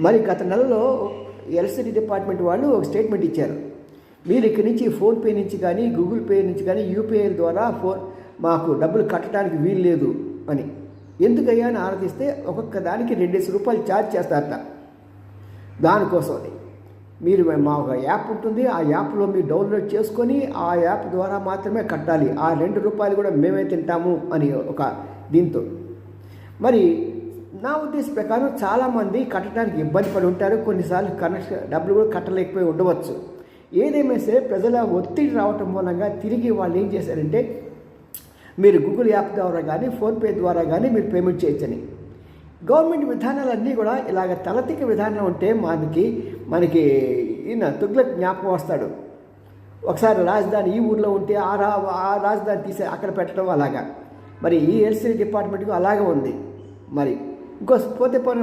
మరి గత నెలలో ఎలక్ట్రిసిటీ డిపార్ట్మెంట్ వాళ్ళు ఒక స్టేట్మెంట్ ఇచ్చారు. మీరు ఇక్కడి నుంచి ఫోన్పే నుంచి కానీ గూగుల్ పే నుంచి కానీ యూపీఐ ద్వారా మాకు డబ్బులు కట్టడానికి వీలు లేదు అని. ఎందుకయ్యా అని ఆలోచిస్తే ఒక్కొక్క దానికి 2 రూపాయలు ఛార్జ్ చేస్తారట. దానికోసం అది మీరు మా ఒక యాప్ ఉంటుంది, ఆ యాప్లో మీరు డౌన్లోడ్ చేసుకొని ఆ యాప్ ద్వారా మాత్రమే కట్టాలి, ఆ 2 రూపాయలు కూడా మేమే తింటాము అని ఒక దీంతో. మరి నా ఉద్దేశం ప్రకారం చాలామంది కట్టడానికి ఇబ్బంది పడి ఉంటారు, కొన్నిసార్లు డబ్బులు కూడా కట్టలేకపోయి ఉండవచ్చు. ఏదేమైనా సరే ప్రజల ఒత్తిడి రావటం మూలంగా తిరిగి వాళ్ళు ఏం చేశారంటే మీరు గూగుల్ యాప్ ద్వారా కానీ ఫోన్పే ద్వారా కానీ మీరు పేమెంట్ చేయొచ్చని. గవర్నమెంట్ విధానాలన్నీ కూడా ఇలాగ తలతిక విధానం ఉంటే మనకి ఈయన తుగ్లక్ జ్ఞాపకం వస్తాడు. ఒకసారి రాజధాని ఈ ఊర్లో ఉంటే ఆ రాజధాని తీసి అక్కడ పెట్టడం అలాగా. మరి ఈ ఎలక్ట్రిసిటీ డిపార్ట్మెంట్కి అలాగే ఉంది. మరి ఇంకో పోతే పోయిన